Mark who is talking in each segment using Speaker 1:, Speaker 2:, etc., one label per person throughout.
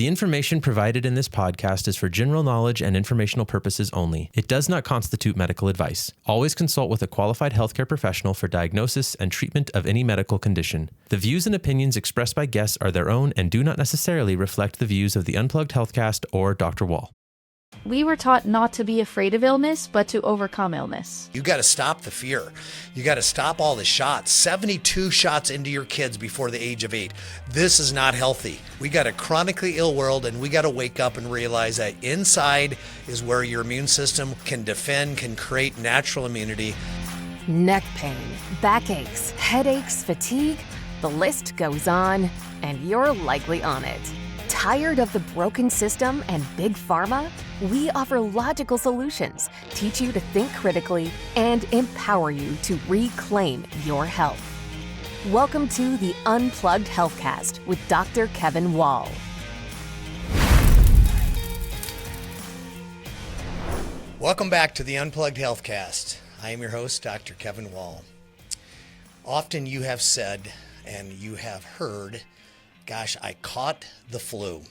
Speaker 1: The information provided in this podcast is for general knowledge and informational purposes only. It does not constitute medical advice. Always consult with a qualified healthcare professional for diagnosis and treatment of any medical condition. The views and opinions expressed by guests are their own and do not necessarily reflect the views of the Unplugged Healthcast or Dr. Wall.
Speaker 2: We were taught not to be afraid of illness, but to overcome illness.
Speaker 3: You got to stop the fear. You got to stop all the shots. 72 shots into your kids before the age of 8. This is not healthy. We got a chronically ill world, and we got to wake up and realize that inside is where your immune system can defend, can create natural immunity.
Speaker 4: Neck pain, backaches, headaches, fatigue, the list goes on, and you're likely on it. Tired of the broken system and big pharma? We offer logical solutions, teach you to think critically, and empower you to reclaim your health. Welcome to the Unplugged Healthcast with Dr. Kevin Wall.
Speaker 3: Welcome back to the Unplugged Healthcast. I am your host, Dr. Kevin Wall. Often you have said and you have heard, gosh, I caught the flu.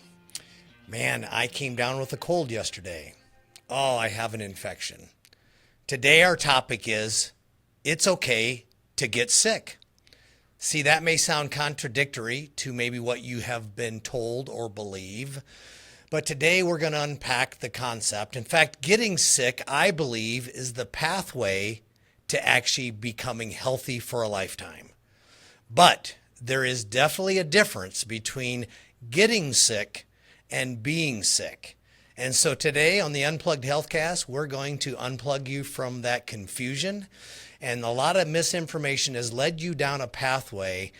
Speaker 3: Man, I came down with a cold yesterday. Oh, I have an infection. Today our topic is, it's okay to get sick. See, that may sound contradictory to maybe what you have been told or believe, but today we're going to unpack the concept. In fact, getting sick, I believe, is the pathway to actually becoming healthy for a lifetime. But there is definitely a difference between getting sick and being sick. And so today on the Unplugged Healthcast, we're going to unplug you from that confusion. And a lot of misinformation has led you down a pathway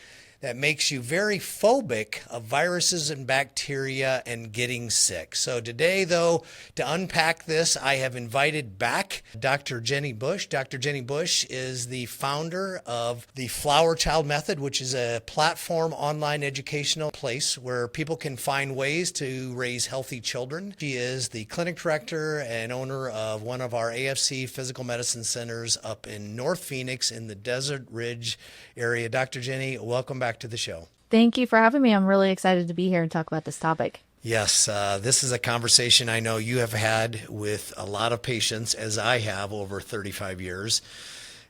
Speaker 3: that makes you very phobic of viruses and bacteria and getting sick. So today, though, to unpack this, I have invited back Dr. Jenny Bush. Dr. Jenny Bush is the founder of the Flower Child Method, which is a platform online educational place where people can find ways to raise healthy children. She is the clinic director and owner of one of our AFC physical medicine centers up in North Phoenix in the Desert Ridge area. Dr. Jenny, welcome back to the show.
Speaker 2: Thank you for having me. I'm really excited to be here and talk about this topic.
Speaker 3: Yes, this is a conversation I know you have had with a lot of patients, as I have over 35 years.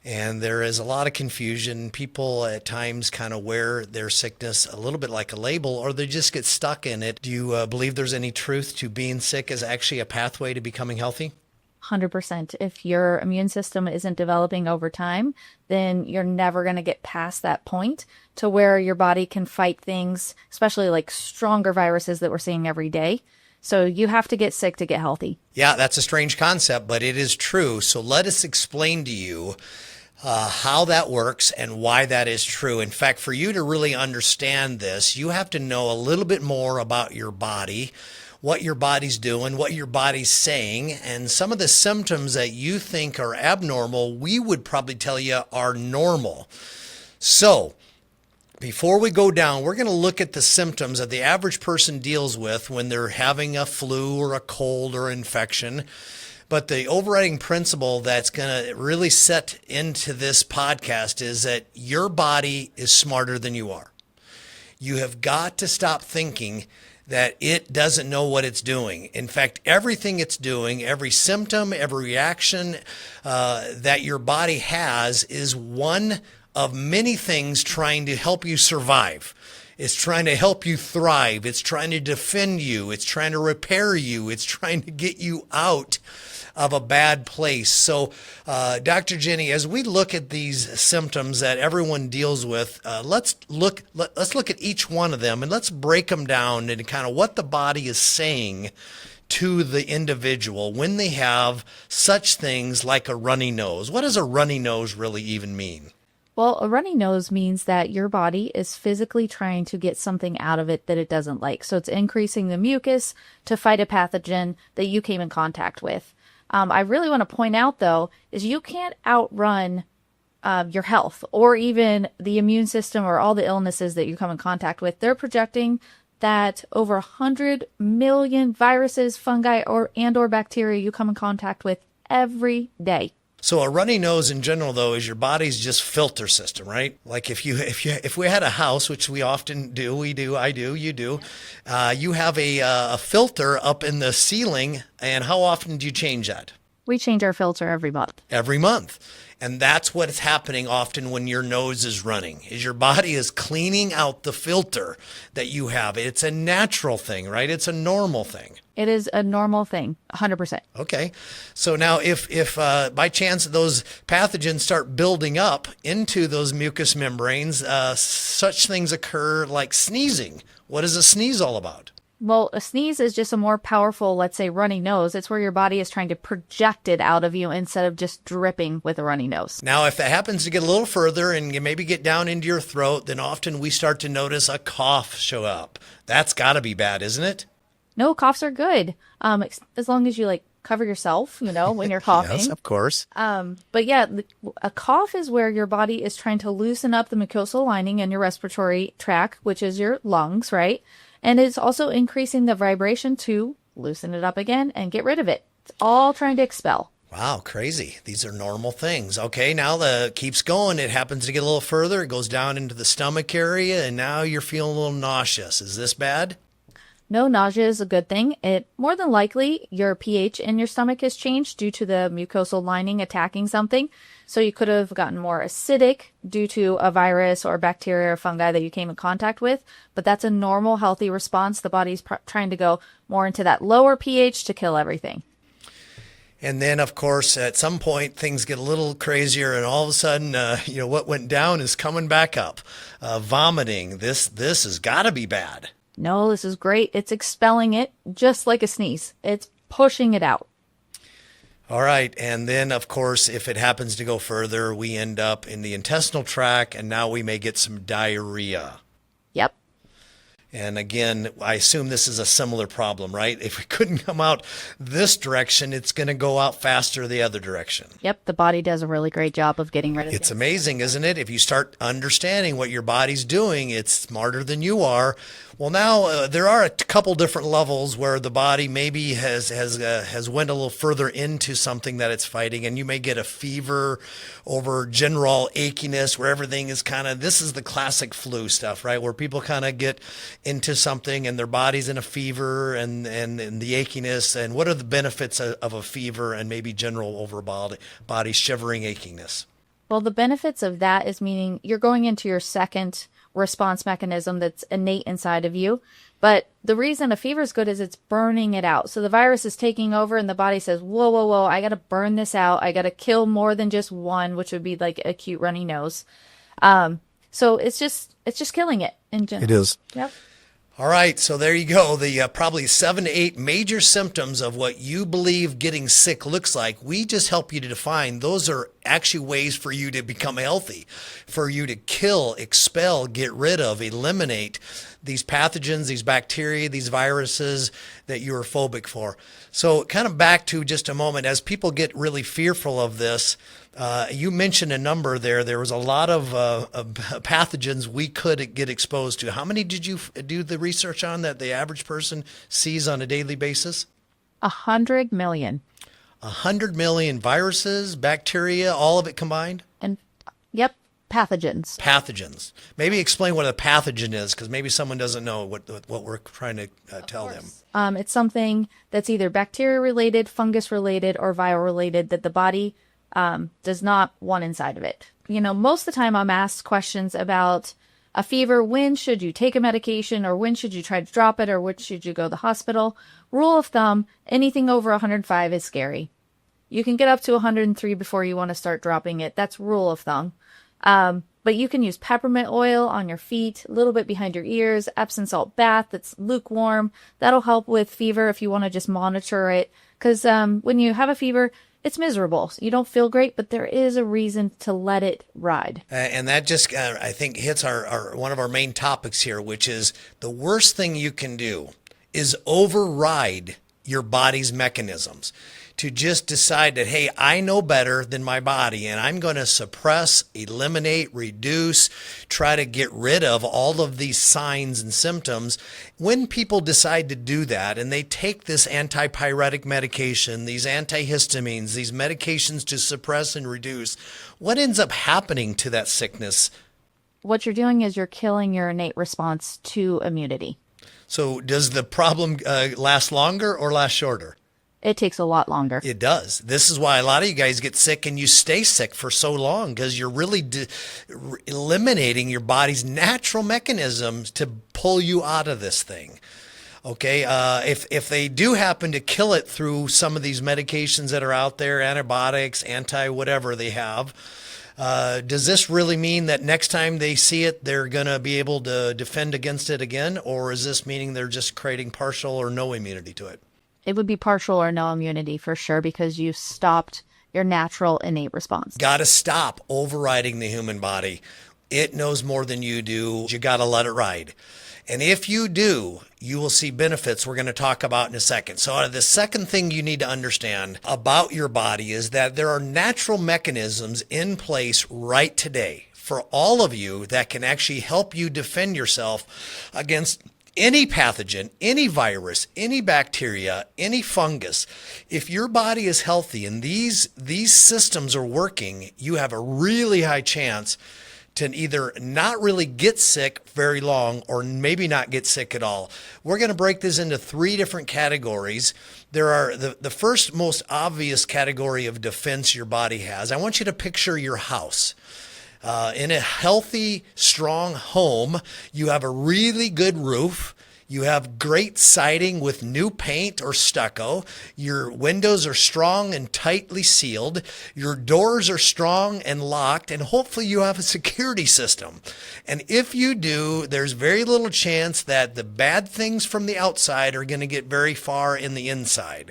Speaker 3: And there is a lot of confusion. People at times kind of wear their sickness a little bit like a label, or they just get stuck in it. Do you believe there's any truth to being sick as actually a pathway to becoming healthy?
Speaker 2: 100%. If your immune system isn't developing over time, then you're never going to get past that point to where your body can fight things, especially like stronger viruses that we're seeing every day. So you have to get sick to get healthy.
Speaker 3: Yeah, that's a strange concept, but it is true. So let us explain to you how that works and why that is true. In fact, for you to really understand this, you have to know a little bit more about your body, what your body's doing, what your body's saying, and some of the symptoms that you think are abnormal, we would probably tell you are normal. So before we go down, we're going to look at the symptoms that the average person deals with when they're having a flu or a cold or infection. But the overriding principle that's going to really set into this podcast is that your body is smarter than you are. You have got to stop thinking that it doesn't know what it's doing. In fact, everything it's doing, every symptom, every reaction that your body has is one of many things trying to help you survive. It's trying to help you thrive. It's trying to defend you. It's trying to repair you. It's trying to get you out of a bad place. So, Dr. Jenny, as we look at these symptoms that everyone deals with, let's look at each one of them and let's break them down and kind of what the body is saying to the individual when they have such things like a runny nose. What does a runny nose really even mean?
Speaker 2: Well, a runny nose means that your body is physically trying to get something out of it that it doesn't like. So it's increasing the mucus to fight a pathogen that you came in contact with. I really want to point out, though, is you can't outrun your health or even the immune system or all the illnesses that you come in contact with. They're projecting that over 100 million viruses, fungi, or bacteria you come in contact with every day.
Speaker 3: So a runny nose in general, though, is your body's just filter system, right? Like if we had a house, which we often do, I do, you do, you have a filter up in the ceiling, and how often do you change that?
Speaker 2: We change our filter every month.
Speaker 3: Every month. And that's what's happening often when your nose is running, is your body is cleaning out the filter that you have. It's a natural thing, right? It's a normal thing.
Speaker 2: It is a normal thing, 100%.
Speaker 3: Okay. So now if by chance those pathogens start building up into those mucous membranes, such things occur like sneezing. What is a sneeze all about?
Speaker 2: Well, a sneeze is just a more powerful, let's say, runny nose. It's where your body is trying to project it out of you instead of just dripping with a runny nose.
Speaker 3: Now, if that happens to get a little further and you maybe get down into your throat, then often we start to notice a cough show up. That's got to be bad, isn't it?
Speaker 2: No, coughs are good. As long as you cover yourself, when you're coughing.
Speaker 3: Yes, of course.
Speaker 2: But yeah, a cough is where your body is trying to loosen up the mucosal lining in your respiratory tract, which is your lungs, right? And it's also increasing the vibration to loosen it up again and get rid of it. It's all trying to expel.
Speaker 3: Wow, crazy. These are normal things. Okay, now the keeps going. It happens to get a little further. It goes down into the stomach area, and now you're feeling a little nauseous. Is this bad?
Speaker 2: No, nausea is a good thing. It more than likely your pH in your stomach has changed due to the mucosal lining attacking something. So you could have gotten more acidic due to a virus or bacteria or fungi that you came in contact with. But that's a normal, healthy response. The body's trying to go more into that lower pH to kill everything.
Speaker 3: And then, of course, at some point, things get a little crazier, and all of a sudden, what went down is coming back up. Vomiting. This has got to be bad.
Speaker 2: No, this is great. It's expelling it just like a sneeze. It's pushing it out.
Speaker 3: All right. And then, of course, if it happens to go further, we end up in the intestinal tract, and now we may get some diarrhea.
Speaker 2: Yep.
Speaker 3: And again, I assume this is a similar problem, right? If we couldn't come out this direction, it's going to go out faster the other direction.
Speaker 2: Yep, the body does a really great job of getting rid of it.
Speaker 3: It's amazing, isn't it? If you start understanding what your body's doing, it's smarter than you are. Well, now there are a couple different levels where the body maybe has went a little further into something that it's fighting, and you may get a fever over general achiness where everything is this is the classic flu stuff, right? Where people kind of get into something and their body's in a fever and the achiness. And what are the benefits of a fever and maybe general over body shivering achiness?
Speaker 2: Well, the benefits of that is meaning you're going into your second response mechanism that's innate inside of you. But the reason a fever is good is it's burning it out. So the virus is taking over and the body says, whoa, I got to burn this out. I got to kill more than just one, which would be like acute runny nose. So it's just killing it in general.
Speaker 3: It is.
Speaker 2: Yep.
Speaker 3: All right, so there you go. The probably 7 to 8 major symptoms of what you believe getting sick looks like. We just help you to define. Those are actually ways for you to become healthy, for you to kill, expel, get rid of, eliminate these pathogens, these bacteria, these viruses that you are phobic for. So kind of back to just a moment, as people get really fearful of this, you mentioned a number there. There was a lot of pathogens we could get exposed to. How many did you do the research on that the average person sees on a daily basis?
Speaker 2: 100 million.
Speaker 3: 100 million viruses, bacteria, all of it combined?
Speaker 2: And yep, pathogens.
Speaker 3: Pathogens. Maybe explain what a pathogen is, because maybe someone doesn't know what we're trying to tell them.
Speaker 2: It's something that's either bacteria related, fungus related, or viral related that the body does not want inside of it. Most of the time I'm asked questions about a fever. When should you take a medication, or when should you try to drop it, or when should you go to the hospital? Rule of thumb, anything over 105 is scary. You can get up to 103 before you want to start dropping it. That's rule of thumb. But you can use peppermint oil on your feet, a little bit behind your ears, Epsom salt bath that's lukewarm. That'll help with fever if you want to just monitor it. Because when you have a fever, it's miserable. You don't feel great, but there is a reason to let it ride.
Speaker 3: And that just, I think, hits our one of our main topics here, which is the worst thing you can do is override your body's mechanisms, to just decide that, hey, I know better than my body, and I'm going to suppress, eliminate, reduce, try to get rid of all of these signs and symptoms. When people decide to do that and they take this antipyretic medication, these antihistamines, these medications to suppress and reduce, what ends up happening to that sickness?
Speaker 2: What you're doing is you're killing your innate response to immunity.
Speaker 3: So does the problem last longer or last shorter?
Speaker 2: It takes a lot longer.
Speaker 3: It does. This is why a lot of you guys get sick and you stay sick for so long, because you're really eliminating your body's natural mechanisms to pull you out of this thing. Okay, if they do happen to kill it through some of these medications that are out there, antibiotics, whatever they have, does this really mean that next time they see it, they're going to be able to defend against it again? Or is this meaning they're just creating partial or no immunity to it?
Speaker 2: It would be partial or no immunity for sure, because you stopped your natural innate response.
Speaker 3: Got to stop overriding the human body. It knows more than you do. You got to let it ride. And if you do, you will see benefits we're going to talk about in a second. So the second thing you need to understand about your body is that there are natural mechanisms in place right today for all of you that can actually help you defend yourself against any pathogen, any virus, any bacteria, any fungus. If your body is healthy and these systems are working, you have a really high chance to either not really get sick very long or maybe not get sick at all. We're going to break this into 3 different categories. There are the first most obvious category of defense your body has. I want you to picture your house. In a healthy, strong home, you have a really good roof. You have great siding with new paint or stucco. Your windows are strong and tightly sealed. Your doors are strong and locked, and hopefully you have a security system. And if you do, there's very little chance that the bad things from the outside are going to get very far in the inside.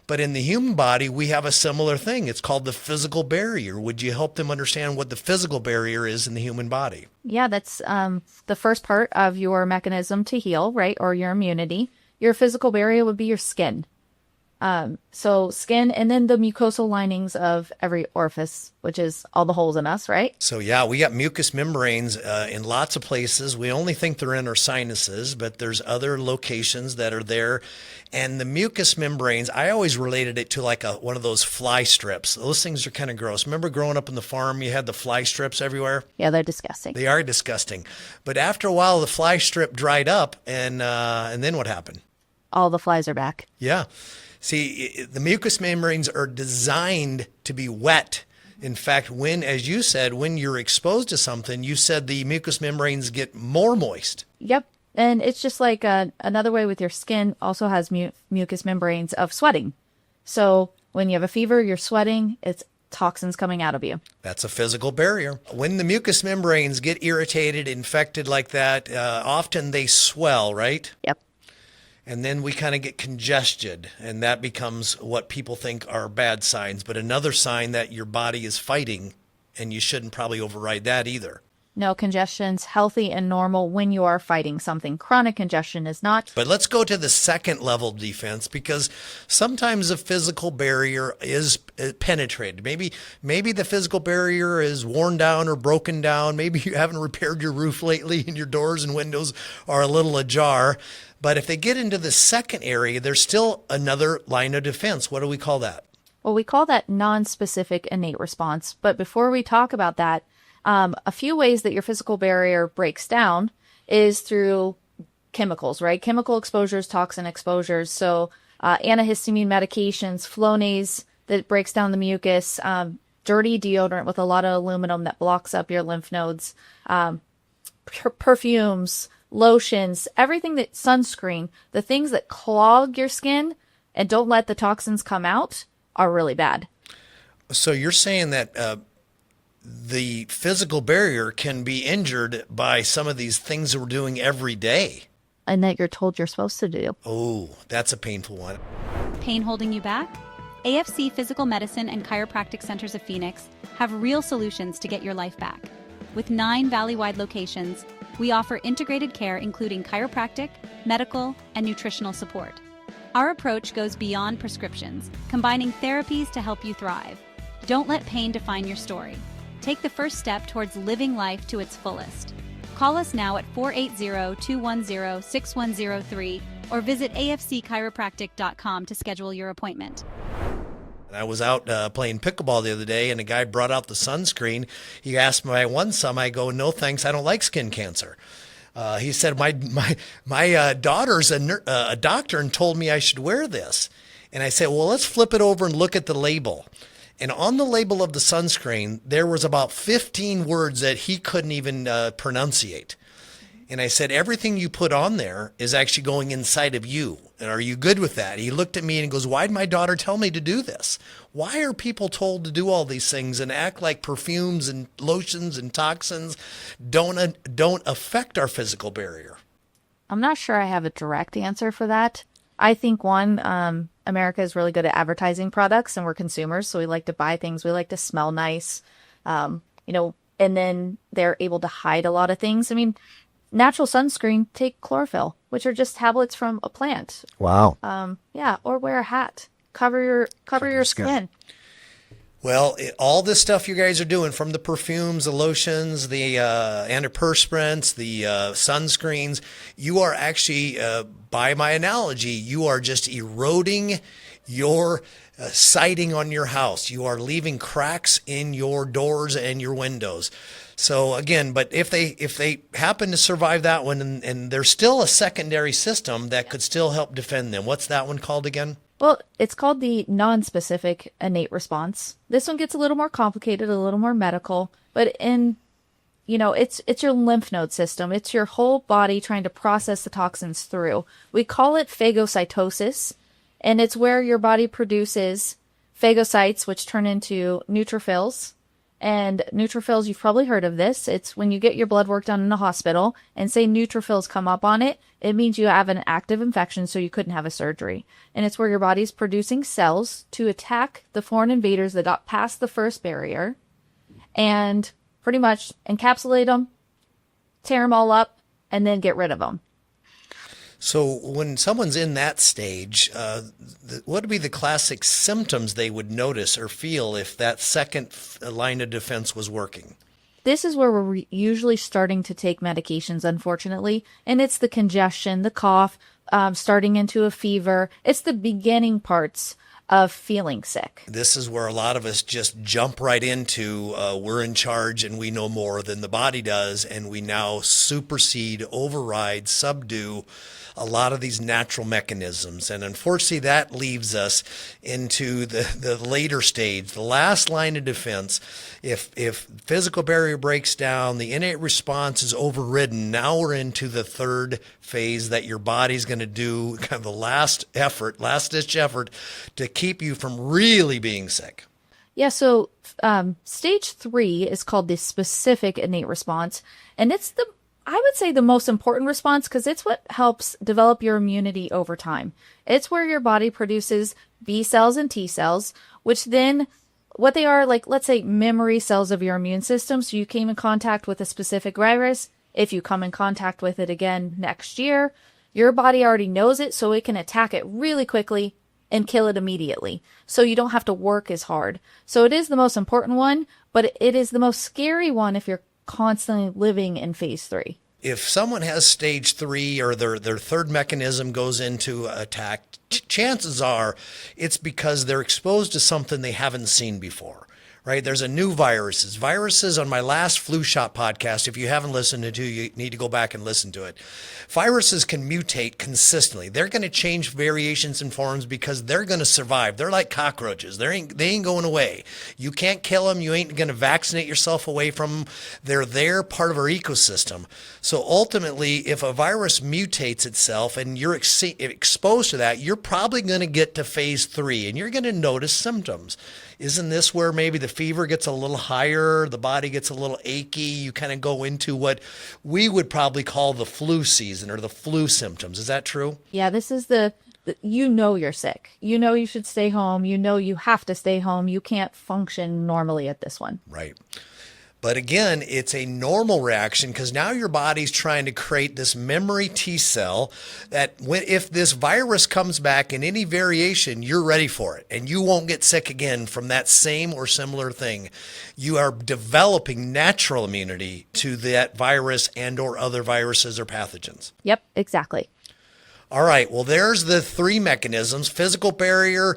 Speaker 3: But in the human body, we have a similar thing. It's called the physical barrier. Would you help them understand what the physical barrier is in the human body?
Speaker 2: Yeah, that's the first part of your mechanism to heal, right? Or your immunity. Your physical barrier would be your skin. So skin, and then the mucosal linings of every orifice, which is all the holes in us, right?
Speaker 3: So yeah, we got mucous membranes in lots of places. We only think they're in our sinuses, but there's other locations that are there. And the mucous membranes, I always related it to like one of those fly strips. Those things are kind of gross. Remember growing up on the farm, you had the fly strips everywhere?
Speaker 2: Yeah, they're disgusting.
Speaker 3: They are disgusting. But after a while, the fly strip dried up, and then what happened?
Speaker 2: All the flies are back.
Speaker 3: Yeah. See, the mucous membranes are designed to be wet. In fact, as you said, when you're exposed to something, you said the mucous membranes get more moist.
Speaker 2: Yep. And it's just like another way with your skin also has mucous membranes of sweating. So when you have a fever, you're sweating, it's toxins coming out of you.
Speaker 3: That's a physical barrier. When the mucous membranes get irritated, infected like that, often they swell, right?
Speaker 2: Yep.
Speaker 3: And then we kind of get congested, and that becomes what people think are bad signs. But another sign that your body is fighting, and you shouldn't probably override that either.
Speaker 2: No, congestion's healthy and normal when you are fighting something. Chronic congestion is not.
Speaker 3: But let's go to the second level of defense, because sometimes the physical barrier is penetrated. Maybe the physical barrier is worn down or broken down. Maybe you haven't repaired your roof lately and your doors and windows are a little ajar. But if they get into the second area, there's still another line of defense. What do we call that?
Speaker 2: Well, we call that non-specific innate response. But before we talk about that, a few ways that your physical barrier breaks down is through chemicals, right? Chemical exposures, toxin exposures. So antihistamine medications, Flonase that breaks down the mucus, dirty deodorant with a lot of aluminum that blocks up your lymph nodes, perfumes, lotions, everything that sunscreen, the things that clog your skin and don't let the toxins come out are really bad.
Speaker 3: So you're saying that the physical barrier can be injured by some of these things that we're doing every day.
Speaker 2: And that you're told you're supposed to do.
Speaker 3: Oh, that's a painful one.
Speaker 5: Pain holding you back? AFC Physical Medicine and Chiropractic Centers of Phoenix have real solutions to get your life back. With 9 valley-wide locations, we offer integrated care including chiropractic, medical, and nutritional support. Our approach goes beyond prescriptions, combining therapies to help you thrive. Don't let pain define your story. Take the first step towards living life to its fullest. Call us now at 480-210-6103 or visit afcchiropractic.com to schedule your appointment.
Speaker 3: I was out playing pickleball the other day, and a guy brought out the sunscreen. He asked me if I want some. I go, no, thanks. I don't like skin cancer. He said, my daughter's a doctor and told me I should wear this. And I said, well, let's flip it over and look at the label. And on the label of the sunscreen, there was about 15 words that he couldn't even pronunciate. And I said, everything you put on there is actually going inside of you. And are you good with that? He looked at me and goes, why'd my daughter tell me to do this? Why are people told to do all these things and act like perfumes and lotions and toxins don't affect our physical barrier?
Speaker 2: I'm not sure I have a direct answer for that. I think America is really good at advertising products, and we're consumers, so we like to buy things. We like to smell nice, and then they're able to hide a lot of things. I mean, natural sunscreen, take chlorophyll, which are just tablets from a plant.
Speaker 6: Wow.
Speaker 2: Or wear a hat. Cover your skin.
Speaker 3: Well, all this stuff you guys are doing, from the perfumes, the lotions, the antiperspirants, the sunscreens, you are actually, by my analogy, you are just eroding your siding on your house. You are leaving cracks in your doors and your windows. So again, but if they happen to survive that one, and there's still a secondary system that could still help defend them. What's that one called again?
Speaker 2: Well, it's called the non-specific innate response. This one gets a little more complicated, a little more medical, but it's your lymph node system. It's your whole body trying to process the toxins through. We call it phagocytosis, and it's where your body produces phagocytes, which turn into neutrophils. And neutrophils, you've probably heard of this. It's when you get your blood work done in a hospital and say neutrophils come up on it, it means you have an active infection, so you couldn't have a surgery. And it's where your body's producing cells to attack the foreign invaders that got past the first barrier and pretty much encapsulate them, tear them all up, and then get rid of them.
Speaker 3: So when someone's in that stage, what would be the classic symptoms they would notice or feel if that second line of defense was working?
Speaker 2: This is where we're usually starting to take medications, unfortunately, and it's the congestion, the cough, starting into a fever. It's the beginning parts of feeling sick.
Speaker 3: This is where a lot of us just jump right into we're in charge and we know more than the body does, and we now supersede, override, subdue a lot of these natural mechanisms. And unfortunately, that leaves us into the later stage, the last line of defense. If physical barrier breaks down, the innate response is overridden, now we're into the third phase that your body's going to do kind of the last-ditch effort to keep you from really being sick.
Speaker 2: Yeah, so stage 3 is called the specific innate response, and it's I would say the most important response because it's what helps develop your immunity over time. It's where your body produces B cells and T cells, which then what they are, like, let's say memory cells of your immune system. So you came in contact with a specific virus. If you come in contact with it again next year, your body already knows it, so it can attack it really quickly and kill it immediately. So you don't have to work as hard. So it is the most important one, but it is the most scary one if you're constantly living in phase 3.
Speaker 3: If someone has stage 3 or their third mechanism goes into attack, chances are it's because they're exposed to something they haven't seen before. Right? There's a new viruses. Viruses, on my last flu shot podcast, if you haven't listened to it, you need to go back and listen to it. Viruses can mutate consistently. They're going to change variations and forms because they're going to survive. They're like cockroaches. They ain't going away. You can't kill them. You ain't going to vaccinate yourself away from them. They're part of our ecosystem. So ultimately, if a virus mutates itself and you're exposed to that, you're probably going to get to phase 3 and you're going to notice symptoms. Isn't this where maybe the fever gets a little higher, the body gets a little achy, you kind of go into what we would probably call the flu season or the flu symptoms? Is that true?
Speaker 2: Yeah, this is you're sick. You know you should stay home. You know you have to stay home. You can't function normally at this one.
Speaker 3: Right. But again, it's a normal reaction because now your body's trying to create this memory T cell that if this virus comes back in any variation, you're ready for it and you won't get sick again from that same or similar thing. You are developing natural immunity to that virus and or other viruses or pathogens.
Speaker 2: Yep, exactly.
Speaker 3: All right, well, there's the three mechanisms: physical barrier,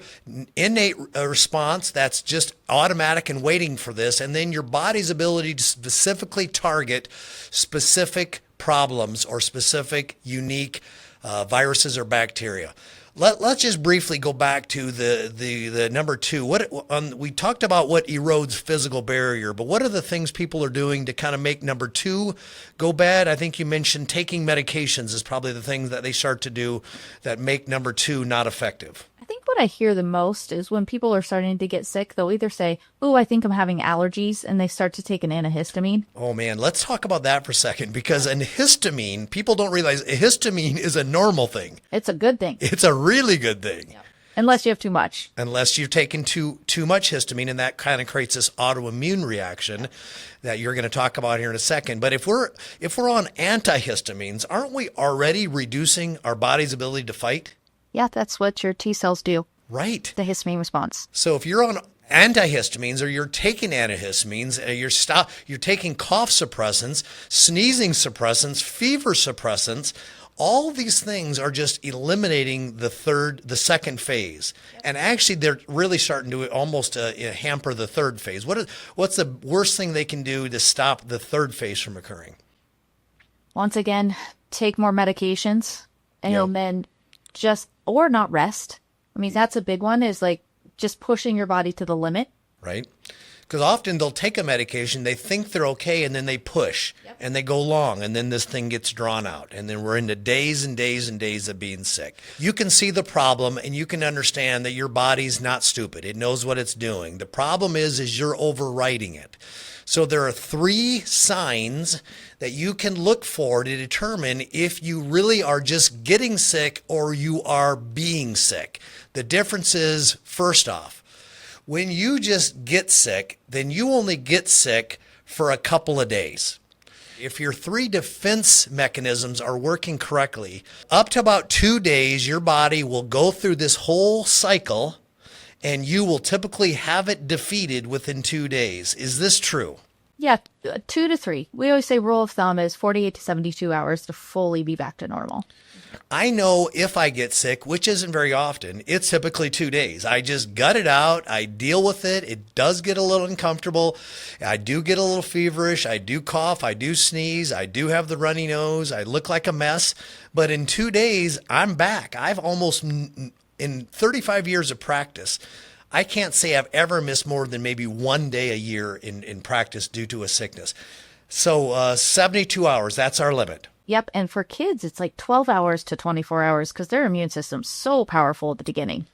Speaker 3: innate response, that's just automatic and waiting for this, and then your body's ability to specifically target specific problems or specific unique viruses or bacteria. Let's just briefly go back to the number two. We talked about what erodes physical barrier, but what are the things people are doing to kind of make number two go bad? I think you mentioned taking medications is probably the thing that they start to do that make number two not effective.
Speaker 2: I think what I hear the most is when people are starting to get sick, they'll either say, "Oh, I think I'm having allergies," and they start to take an antihistamine.
Speaker 3: Oh man, let's talk about that for a second, because an histamine, people don't realize a histamine is a normal thing.
Speaker 2: It's a good thing.
Speaker 3: It's a really good thing.
Speaker 2: Yeah. Unless you have too much.
Speaker 3: Unless you've taken too much histamine, and that kind of creates this autoimmune reaction that you're going to talk about here in a second. But if we're on antihistamines, aren't we already reducing our body's ability to fight?
Speaker 2: Yeah, that's what your T cells do.
Speaker 3: Right.
Speaker 2: The histamine response.
Speaker 3: So if you're on antihistamines or you're taking antihistamines, you're taking cough suppressants, sneezing suppressants, fever suppressants, all these things are just eliminating the second phase. And actually they're really starting to almost hamper the third phase. What's the worst thing they can do to stop the third phase from occurring?
Speaker 2: Once again, take more medications and then or not rest. I mean, that's a big one, is like just pushing your body to the limit.
Speaker 3: Right. Because often they'll take a medication, they think they're okay, and then they push and they go long, and then this thing gets drawn out. And then we're into days and days and days of being sick. You can see the problem and you can understand that your body's not stupid. It knows what it's doing. The problem is you're overriding it. So there are three signs that you can look for to determine if you really are just getting sick or you are being sick. The difference is, first off, when you just get sick, then you only get sick for a couple of days. If your three defense mechanisms are working correctly, up to about 2 days, your body will go through this whole cycle and you will typically have it defeated within 2 days. Is this true?
Speaker 2: Yeah, 2 to 3. We always say rule of thumb is 48 to 72 hours to fully be back to normal.
Speaker 3: I know if I get sick, which isn't very often, it's typically 2 days. I just gut it out. I deal with it. It does get a little uncomfortable. I do get a little feverish. I do cough. I do sneeze. I do have the runny nose. I look like a mess. But in 2 days, I'm back. I've almost, in 35 years of practice, I can't say I've ever missed more than maybe 1 day a year in practice due to a sickness. So 72 hours, that's our limit.
Speaker 2: Yep, and for kids, it's like 12 hours to 24 hours because their immune system's so powerful at the beginning.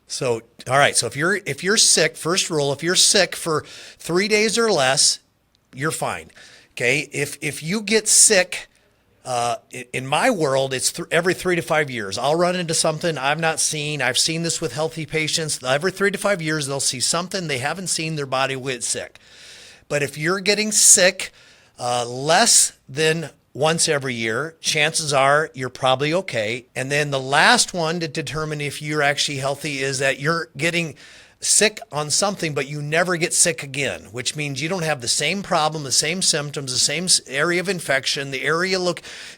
Speaker 3: So, all right, so if you're sick, first rule, if you're sick for 3 days or less, you're fine. Okay, if you get sick, in my world, it's every 3 to 5 years. I'll run into something I've not seen. I've seen this with healthy patients. Every 3 to 5 years, they'll see something they haven't seen, their body will get sick. But if you're getting sick less than once every year, chances are you're probably okay. And then the last one to determine if you're actually healthy is that you're getting sick on something, but you never get sick again, which means you don't have the same problem, the same symptoms, the same area of infection,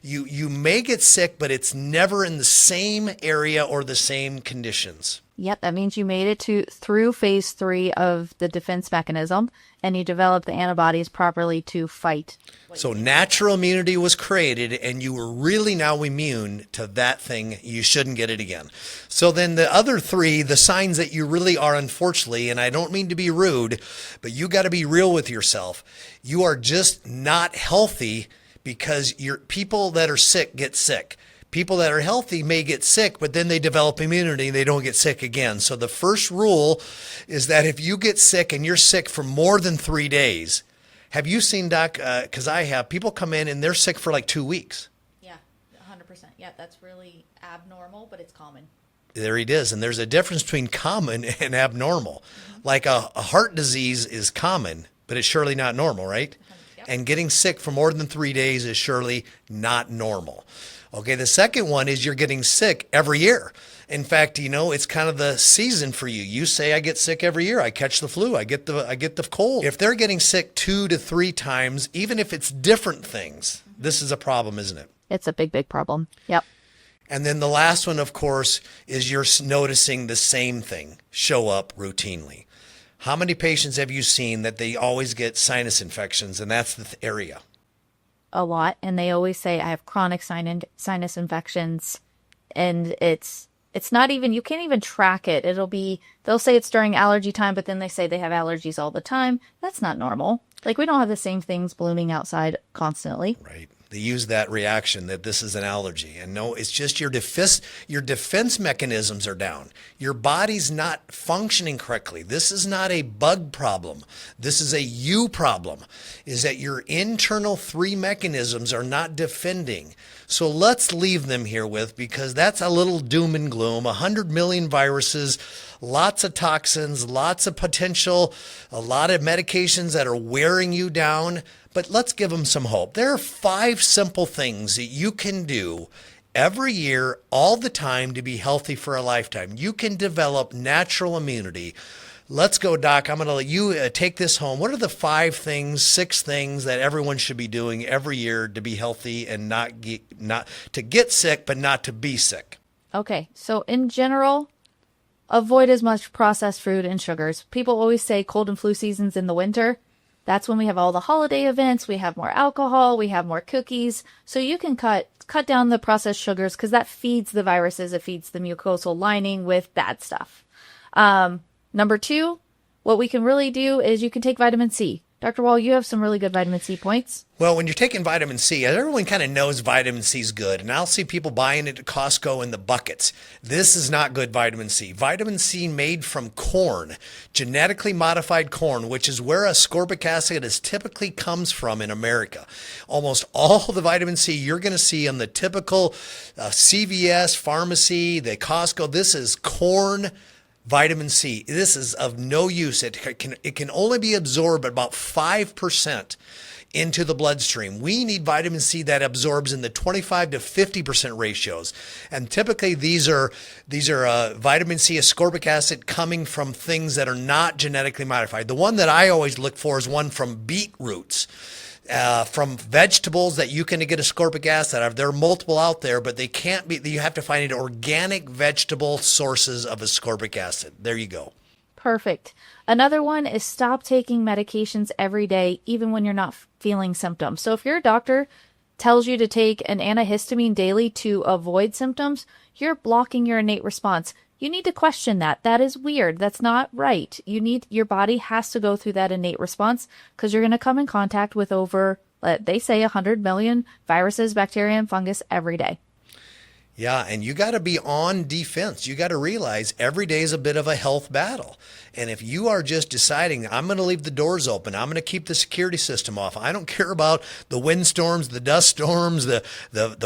Speaker 3: you may get sick, but it's never in the same area or the same conditions.
Speaker 2: Yep, that means you made it through phase 3 of the defense mechanism, and you developed the antibodies properly to fight.
Speaker 3: So natural immunity was created, and you were really now immune to that thing. You shouldn't get it again. So then the other three, the signs that you really are, unfortunately, and I don't mean to be rude, but you got to be real with yourself. You are just not healthy because people that are sick get sick. People that are healthy may get sick, but then they develop immunity and they don't get sick again. So the first rule is that if you get sick and you're sick for more than 3 days, have you seen, Doc, because I have, people come in and they're sick for like 2 weeks.
Speaker 2: Yeah, 100%. Yeah, that's really abnormal, but it's common.
Speaker 3: There it is. And there's a difference between common and abnormal. Mm-hmm. Like a heart disease is common, but it's surely not normal, right? And getting sick for more than 3 days is surely not normal. Okay, the second one is you're getting sick every year. In fact, it's kind of the season for you. You say, I get sick every year. I catch the flu. I get the cold. If they're getting sick 2 to 3 times, even if it's different things, this is a problem, isn't it?
Speaker 2: It's a big, big problem. Yep.
Speaker 3: And then the last one, of course, is you're noticing the same thing show up routinely. How many patients have you seen that they always get sinus infections, and that's the area?
Speaker 2: A lot. And they always say, I have chronic sinus infections. And it's not even, you can't even track it. They'll say it's during allergy time, but then they say they have allergies all the time. That's not normal. Like, we don't have the same things blooming outside constantly.
Speaker 3: Right. They use that reaction that this is an allergy. And no, it's just your defense mechanisms are down. Your body's not functioning correctly. This is not a bug problem. This is a you problem, is that your internal 3 mechanisms are not defending. So let's leave them here because that's a little doom and gloom. 100 million viruses, lots of toxins, lots of potential, a lot of medications that are wearing you down. But let's give them some hope. There are 5 simple things that you can do every year, all the time, to be healthy for a lifetime. You can develop natural immunity. Let's go, Doc. I'm going to let you take this home. What are the 5 things, 6 things that everyone should be doing every year to be healthy and not to get sick, but not to be sick?
Speaker 2: Okay. So in general, avoid as much processed food and sugars. People always say cold and flu season's in the winter. That's when we have all the holiday events. We have more alcohol. We have more cookies. So you can cut down the processed sugars because that feeds the viruses. It feeds the mucosal lining with bad stuff. Number 2, what we can really do is you can take vitamin C. Dr. Wall, you have some really good vitamin C points.
Speaker 3: Well, when you're taking vitamin C, everyone kind of knows vitamin C is good. And I'll see people buying it at Costco in the buckets. This is not good vitamin C. Vitamin C made from corn, genetically modified corn, which is where ascorbic acid typically comes from in America. Almost all the vitamin C you're going to see on the typical CVS pharmacy, the Costco, this is corn vitamin C. This is of no use. It can only be absorbed about 5% into the bloodstream. We need vitamin C that absorbs in the 25 to 50% ratios. And typically these are vitamin C ascorbic acid coming from things that are not genetically modified. The one that I always look for is one from beetroots. From vegetables that you can get ascorbic acid. There are multiple out there, but they can't be. You have to find organic vegetable sources of ascorbic acid. There you go.
Speaker 2: Perfect. Another one is stop taking medications every day, even when you're not feeling symptoms. So if your doctor tells you to take an antihistamine daily to avoid symptoms, you're blocking your innate response. You need to question that. That is weird. That's not right. Your body has to go through that innate response because you're going to come in contact with over, they say, 100 million viruses, bacteria, and fungus every day.
Speaker 3: Yeah, and you got to be on defense. You got to realize every day is a bit of a health battle. And if you are just deciding, I'm going to leave the doors open, I'm going to keep the security system off, I don't care about the windstorms, the dust storms, the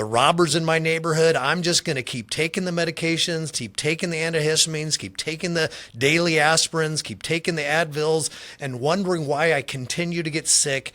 Speaker 3: robbers in my neighborhood, I'm just going to keep taking the medications, keep taking the antihistamines, keep taking the daily aspirins, keep taking the Advils, and wondering why I continue to get sick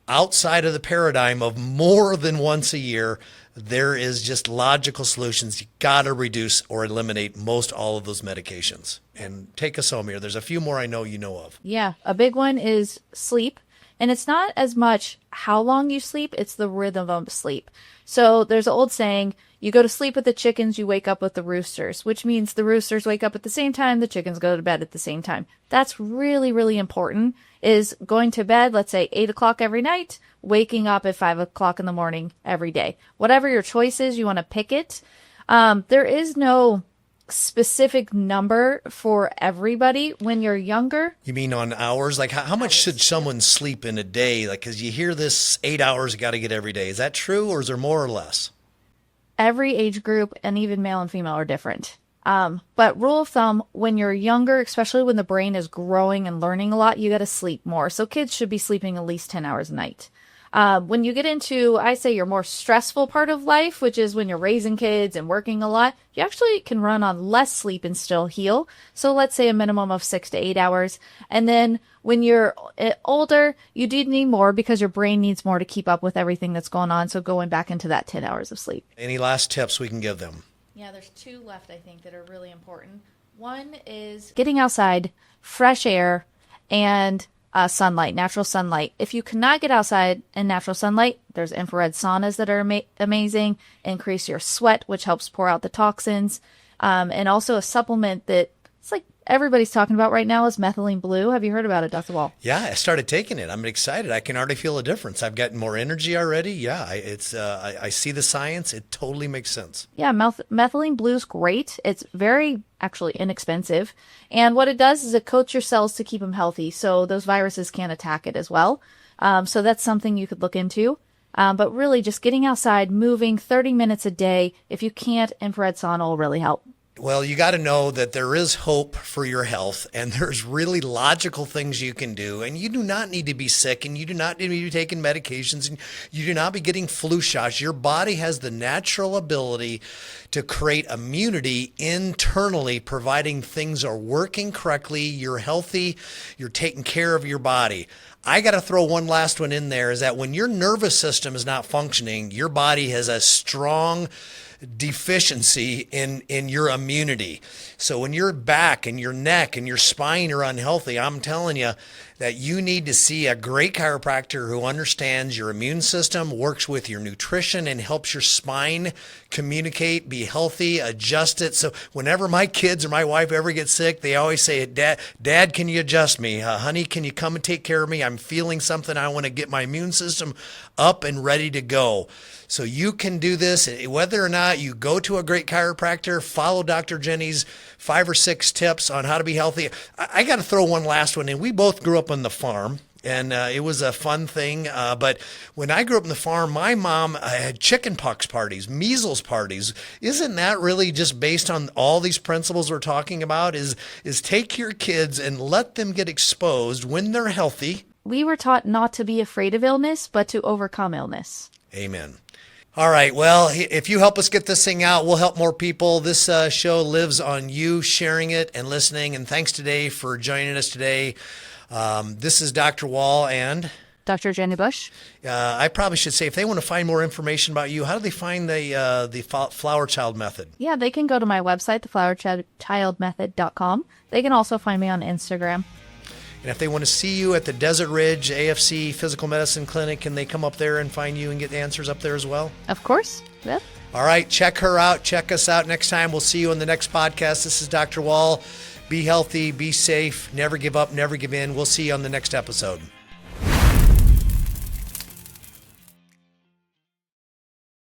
Speaker 3: outside of the paradigm of more than once a year. There is just logical solutions. You got to reduce or eliminate most all of those medications. And take us home here. There's a few more I know you know of.
Speaker 2: Yeah, a big one is sleep. And it's not as much how long you sleep, it's the rhythm of sleep. So there's an old saying, you go to sleep with the chickens, you wake up with the roosters, which means the roosters wake up at the same time, the chickens go to bed at the same time. That's really, really important, is going to bed, let's say 8 o'clock every night, waking up at 5 o'clock in the morning every day. Whatever your choice is, you want to pick it. There is no specific number for everybody when you're younger.
Speaker 3: You mean on hours? Like how much should someone sleep in a day? Like, because you hear this 8 hours you got to get every day. Is that true, or is there more or less?
Speaker 2: Every age group and even male and female are different. But rule of thumb, when you're younger, especially when the brain is growing and learning a lot, you got to sleep more. So kids should be sleeping at least 10 hours a night. When you get into, I say, your more stressful part of life, which is when you're raising kids and working a lot, you actually can run on less sleep and still heal. So let's say a minimum of 6 to 8 hours. And then when you're older, you do need more because your brain needs more to keep up with everything that's going on. So going back into that 10 hours of sleep.
Speaker 3: Any last tips we can give them?
Speaker 2: Yeah, there's 2 left, I think, that are really important. One is getting outside, fresh air, and sunlight, natural sunlight. If you cannot get outside in natural sunlight, there's infrared saunas that are amazing, increase your sweat, which helps pour out the toxins. And also a supplement that it's like everybody's talking about right now is methylene blue. Have you heard about it, Dr. Wall?
Speaker 3: Yeah, I started taking it. I'm excited. I can already feel a difference. I've gotten more energy already. Yeah, I see the science. It totally makes sense.
Speaker 2: Yeah, methylene blue's great. It's very actually inexpensive. And what it does is it coats your cells to keep them healthy, so those viruses can't attack it as well. So that's something you could look into. But really just getting outside, moving 30 minutes a day. If you can't, infrared sauna will really help.
Speaker 3: Well, you got to know that there is hope for your health, and there's really logical things you can do. And you do not need to be sick, and you do not need to be taking medications, and you do not be getting flu shots. Your body has the natural ability to create immunity internally, providing things are working correctly, you're healthy, you're taking care of your body. I got to throw one last one in there, is that when your nervous system is not functioning, your body has a strong deficiency in your immunity. So when your back and your neck and your spine are unhealthy, I'm telling you that you need to see a great chiropractor who understands your immune system, works with your nutrition, and helps your spine communicate, be healthy, adjust it. So whenever my kids or my wife ever get sick, they always say, Dad, can you adjust me? Honey, can you come and take care of me? I'm feeling something. I want to get my immune system up and ready to go. So you can do this, whether or not you go to a great chiropractor, follow Dr. Jenny's 5 or 6 tips on how to be healthy. I got to throw one last one in. We both grew up on the farm, and it was a fun thing. But when I grew up on the farm, my mom had chicken pox parties, measles parties. Isn't that really just based on all these principles we're talking about? Is take your kids and let them get exposed when they're healthy.
Speaker 2: We were taught not to be afraid of illness, but to overcome illness.
Speaker 3: Amen. All right. Well, if you help us get this thing out, we'll help more people. This show lives on you sharing it and listening. And thanks today for joining us today. This is Dr. Wall and
Speaker 2: Dr. Jenny Bush.
Speaker 3: I probably should say, if they want to find more information about you, how do they find the Flower Child Method?
Speaker 2: Yeah, they can go to my website, theflowerchildmethod.com. They can also find me on Instagram.
Speaker 3: And if they want to see you at the Desert Ridge AFC Physical Medicine Clinic, can they come up there and find you and get the answers up there as well?
Speaker 2: Of course. Yep.
Speaker 3: All right. Check her out. Check us out next time. We'll see you on the next podcast. This is Dr. Wall. Be healthy. Be safe. Never give up. Never give in. We'll see you on the next episode.